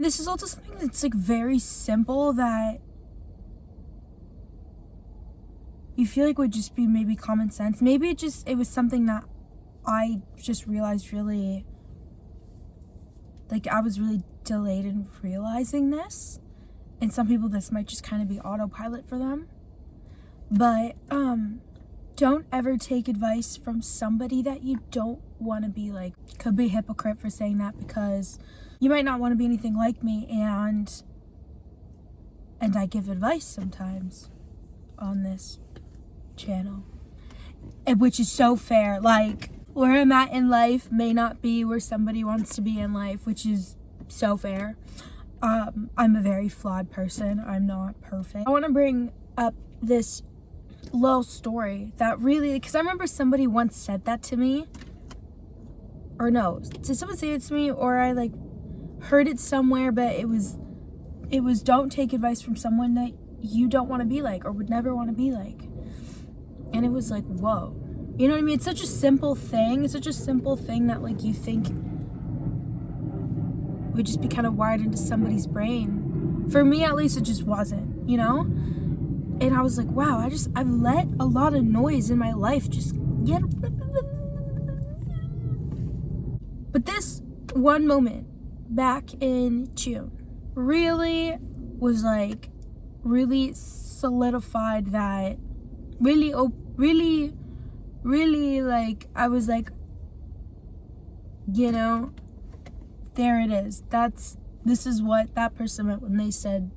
This is also something that's like very simple that you feel like would just be maybe common sense. Maybe it was something that I just realized really, like I was really delayed in realizing this. And some people, this might just kind of be autopilot for them. But don't ever take advice from somebody that you don't want to be like. Could be a hypocrite for saying that, because you might not want to be anything like me, and I give advice sometimes on this channel, which is so fair. Like, where I'm at in life may not be where somebody wants to be in life, which is so fair. I'm a very flawed person. I'm not perfect. I want to bring up this little story that really, because I remember somebody once said that to me, or no, did someone say it to me, or I like heard it somewhere, but it was don't take advice from someone that you don't want to be like or would never want to be like. And it was like, whoa, you know what I mean? It's such a simple thing. It's such a simple thing that like you think would just be kind of wired into somebody's brain. For me, at least, it just wasn't, you know? And I was like, wow, I've let a lot of noise in my life just get. But this one moment back in June really was like, really solidified that, really, like, I was like, you know, there it is. This is what that person meant when they said,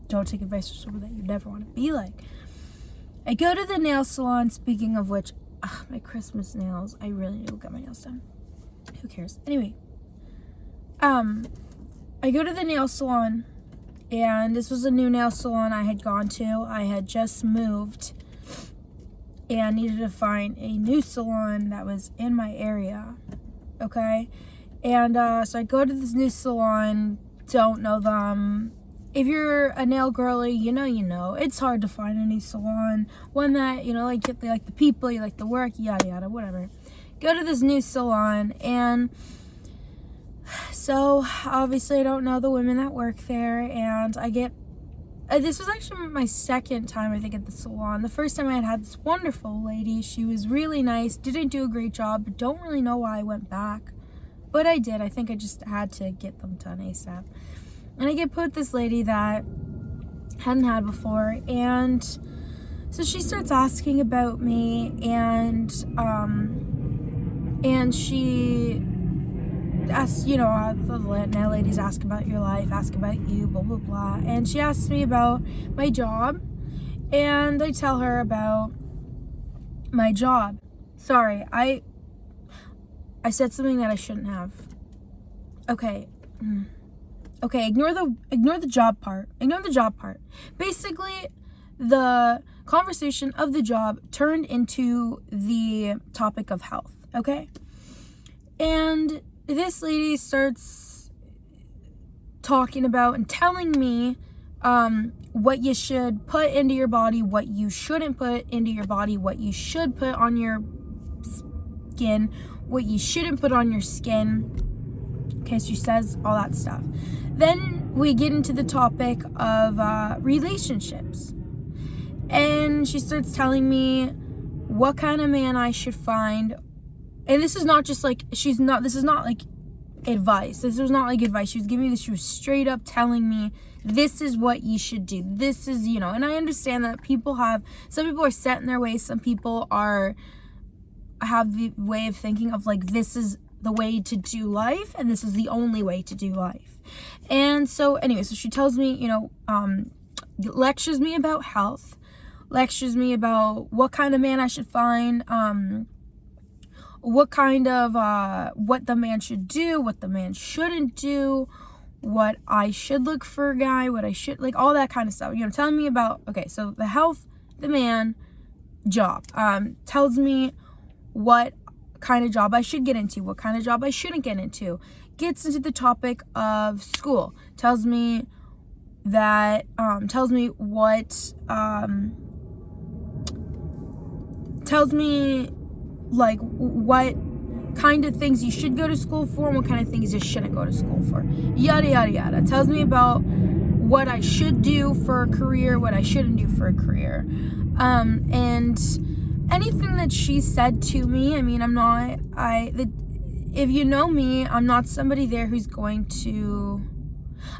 don't take advice from someone that you never want to be like. I go to the nail salon, speaking of which, my Christmas nails, I really need to get my nails done. Who cares? Anyway, I go to the nail salon, and this was a new nail salon I had gone to. I had just moved and needed to find a new salon that was in my area, okay? And so I go to this new salon, don't know them. If you're a nail girly, you know. It's hard to find a new salon, one that, you know, like you like the people, you like the work, yada yada, whatever. Go to this new salon, and so obviously I don't know the women that work there, and I get, this was actually my second time, I think, at the salon. The first time I had this wonderful lady. She was really nice, didn't do a great job, but don't really know why I went back. But I did. I think I just had to get them done ASAP. And I get put with this lady that hadn't had before, and so she starts asking about me, and she asks, you know, the nail ladies ask about your life, ask about you, blah blah blah, and she asks me about my job, and I tell her about my job. Sorry, I said something that I shouldn't have. Okay. Okay, ignore the job part. Ignore the job part. Basically, the conversation of the job turned into the topic of health, okay? And this lady starts talking about and telling me what you should put into your body, what you shouldn't put into your body, what you should put on your skin, what you shouldn't put on your skin. Okay, she says all that stuff. Then we get into the topic of relationships. And she starts telling me what kind of man I should find. And this is not just like, this is not like advice. This was not like advice. She was giving me this, she was straight up telling me, this is what you should do. This is, you know, and I understand that some people are set in their ways. Some people have the way of thinking of like, this is the way to do life, and this is the only way to do life. And so anyway, so she tells me, you know, lectures me about health, lectures me about what kind of man I should find, what kind of what the man should do, what the man shouldn't do, what I should look for a guy, what I should, like, all that kind of stuff, you know, telling me about, okay, so the health, the man, job, tells me what kind of job I should get into, what kind of job I shouldn't get into, gets into the topic of school, tells me that, tells me like what kind of things you should go to school for and what kind of things you shouldn't go to school for. Yada, yada, yada. Tells me about what I should do for a career, what I shouldn't do for a career. And anything that she said to me, I mean, if you know me, I'm not somebody there who's going to,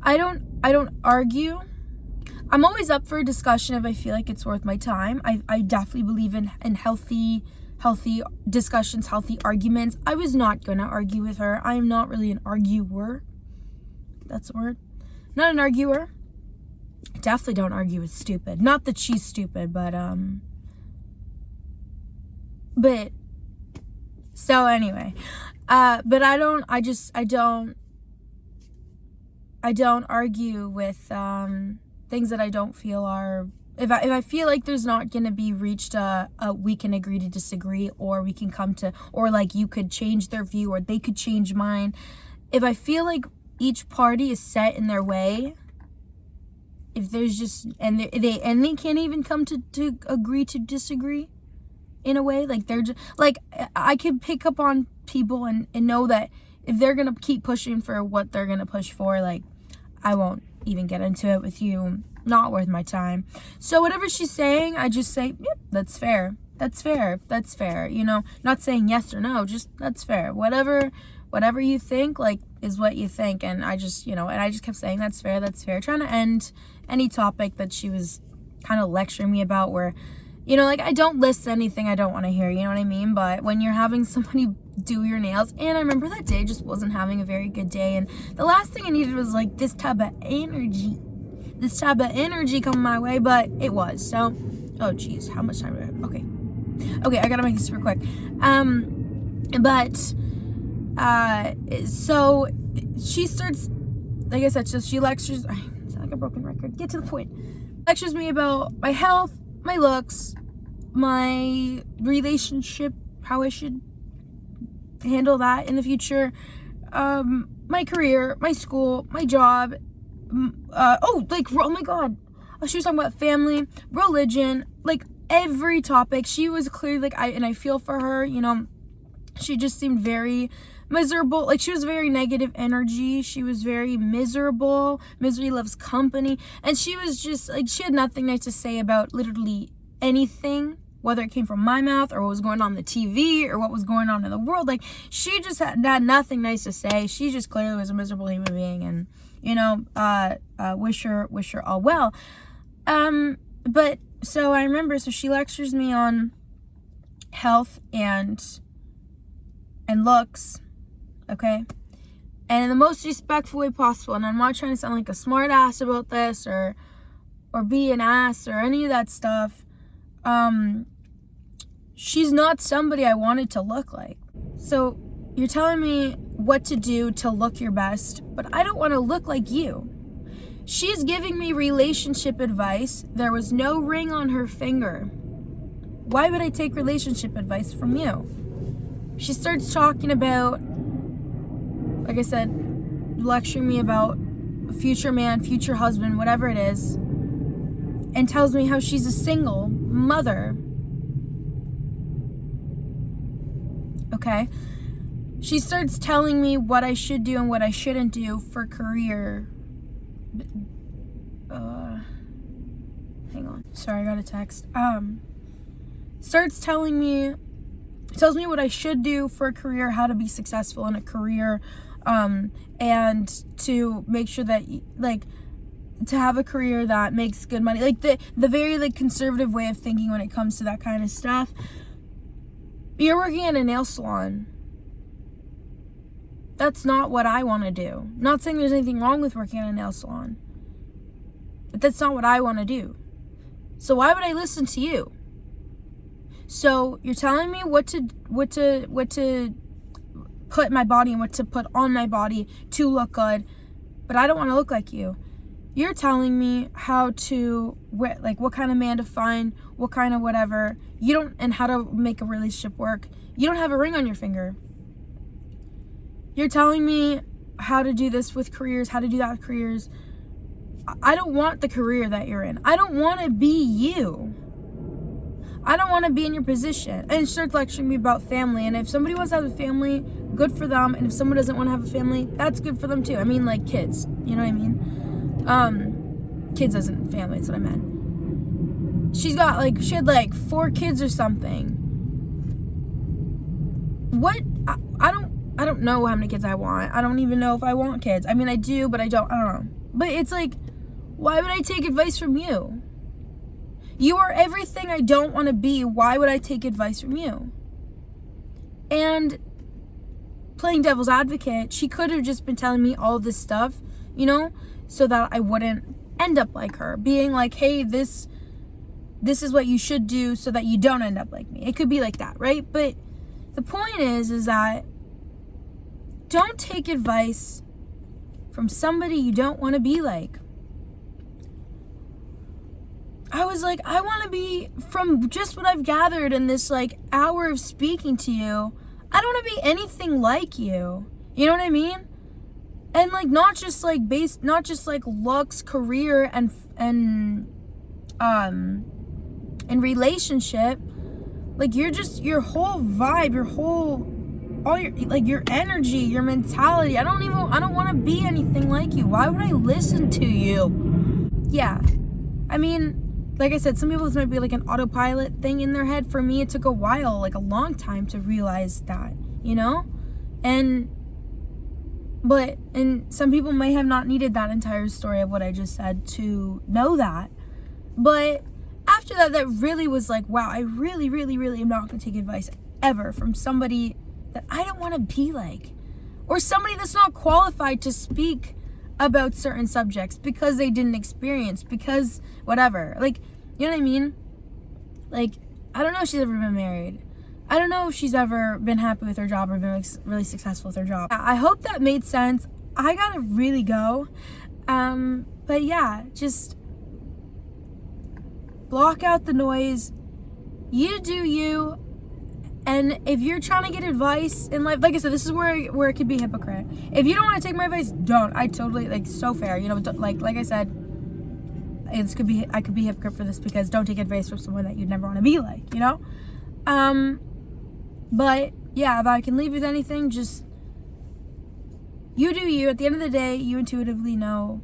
I don't argue. I'm always up for a discussion if I feel like it's worth my time. I definitely believe in healthy discussions, healthy arguments. I was not gonna argue with her. I am not really an arguer. That's a word. Not an arguer. Definitely don't argue with stupid. Not that she's stupid, but so anyway. But I don't argue with things that I don't feel are, if I feel like there's not going to be reached we can agree to disagree, or we can come to, or like you could change their view or they could change mine. If I feel like each party is set in their way, if there's just, and they can't even come to agree to disagree in a way, like they're just, like I can pick up on people and know that if they're going to keep pushing for what they're going to push for, like I won't even get into it with you. Not worth my time. So whatever she's saying, I just say, yep, that's fair. That's fair. That's fair. You know, not saying yes or no, just that's fair. Whatever you think, like, is what you think. And I just, and I just kept saying, that's fair. That's fair. Trying to end any topic that she was kind of lecturing me about where, like I don't list anything I don't want to hear, you know what I mean? But when you're having somebody do your nails, and I remember that day just wasn't having a very good day, and the last thing I needed was like this type of energy coming my way, but it was. So, oh geez, how much time do I have? Okay, I gotta make this super quick. So she starts, like I said, so she lectures, I sound like a broken record, get to the point. Lectures me about my health, my looks, my relationship, how I should handle that in the future, my career, my school, my job, oh my god, she was talking about family, religion, like every topic. She was clearly like, I feel for her, she just seemed very miserable, like she was very negative energy, she was very miserable, misery loves company, and she was just like, she had nothing nice to say about literally anything, whether it came from my mouth or what was going on the TV or what was going on in the world. Like she just had nothing nice to say. She just clearly was a miserable human being, and wish her all well. But so I remember, so she lectures me on health and looks, okay, and in the most respectful way possible. And I'm not trying to sound like a smart ass about this or be an ass or any of that stuff. She's not somebody I wanted to look like. So you're telling me what to do to look your best, but I don't want to look like you. She's giving me relationship advice. There was no ring on her finger. Why would I take relationship advice from you? She starts talking about, like I said, lecturing me about a future man, future husband, whatever it is, and tells me how she's a single mother. Okay? She starts telling me what I should do and what I shouldn't do for career. Hang on. Sorry, I got a text. Tells me what I should do for a career, how to be successful in a career, and to make sure that, like, to have a career that makes good money. Like, the very, like, conservative way of thinking when it comes to that kind of stuff. You're working at a nail salon. That's not what I want to do. Not saying there's anything wrong with working at a nail salon, but that's not what I want to do. So why would I listen to you? So you're telling me what to put in my body and what to put on my body to look good, but I don't want to look like you. You're telling me how to, like, what kind of man to find, what kind of whatever. You don't, and how to make a relationship work. You don't have a ring on your finger. You're telling me how to do this with careers, how to do that with careers. I don't want the career that you're in. I don't want to be you. I don't want to be in your position. And she starts lecturing me about family. And if somebody wants to have a family, good for them. And if someone doesn't want to have a family, that's good for them too. I mean, like kids, you know what I mean? Kids as in family, that's what I meant. She had like 4 kids or something. What? I don't know how many kids I want. I don't even know if I want kids. I mean, I do, but I don't know. But it's like, why would I take advice from you? You are everything I don't want to be. Why would I take advice from you? And playing devil's advocate, she could have just been telling me all this stuff, you know, so that I wouldn't end up like her. Being like, hey, this is what you should do so that you don't end up like me. It could be like that, right? But the point is that don't take advice from somebody you don't want to be like. I was like, I want to be, from just what I've gathered in this like hour of speaking to you, I don't want to be anything like you. You know what I mean? And like not just like looks, career, and relationship. Like your whole vibe, your energy, your mentality. I don't want to be anything like you. Why would I listen to you? Yeah. I mean, like I said, some people, this might be like an autopilot thing in their head. For me, it took a while, like a long time to realize that, you know? And some people may have not needed that entire story of what I just said to know that. But after that really was like, wow, I really, really, really am not going to take advice ever from somebody that I don't want to be like. Or somebody that's not qualified to speak about certain subjects because they didn't experience, because whatever. Like, you know what I mean? Like, I don't know if she's ever been married. I don't know if she's ever been happy with her job or been like really successful with her job. I hope that made sense. I gotta really go. But yeah, just block out the noise. You do you. And if you're trying to get advice in life, like I said, this is where it could be hypocrite. If you don't want to take my advice, don't. I totally, like, so fair. You know, like I said, I could be hypocrite for this because don't take advice from someone that you'd never want to be like, you know? But yeah, if I can leave with anything, just you do you. At the end of the day, you intuitively know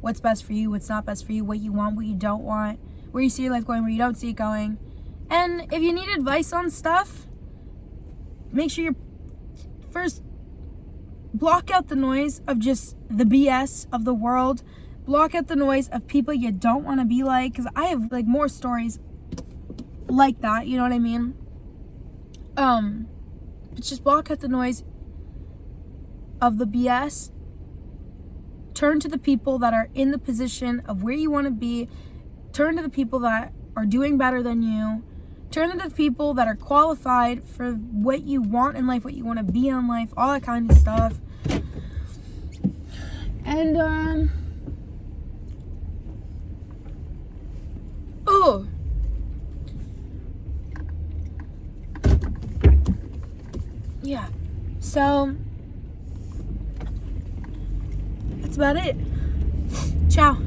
what's best for you, what's not best for you, what you want, what you don't want, where you see your life going, where you don't see it going. And if you need advice on stuff, make sure you first block out the noise of just the BS of the world. Block out the noise of people you don't want to be like, because I have like more stories like that, you know what I mean? Just block out the noise of the BS. Turn to the people that are in the position of where you want to be. Turn to the people that are doing better than you. Turn to the people that are qualified for what you want in life, what you want to be in life, all that kind of stuff. And, yeah. So, that's about it. Ciao.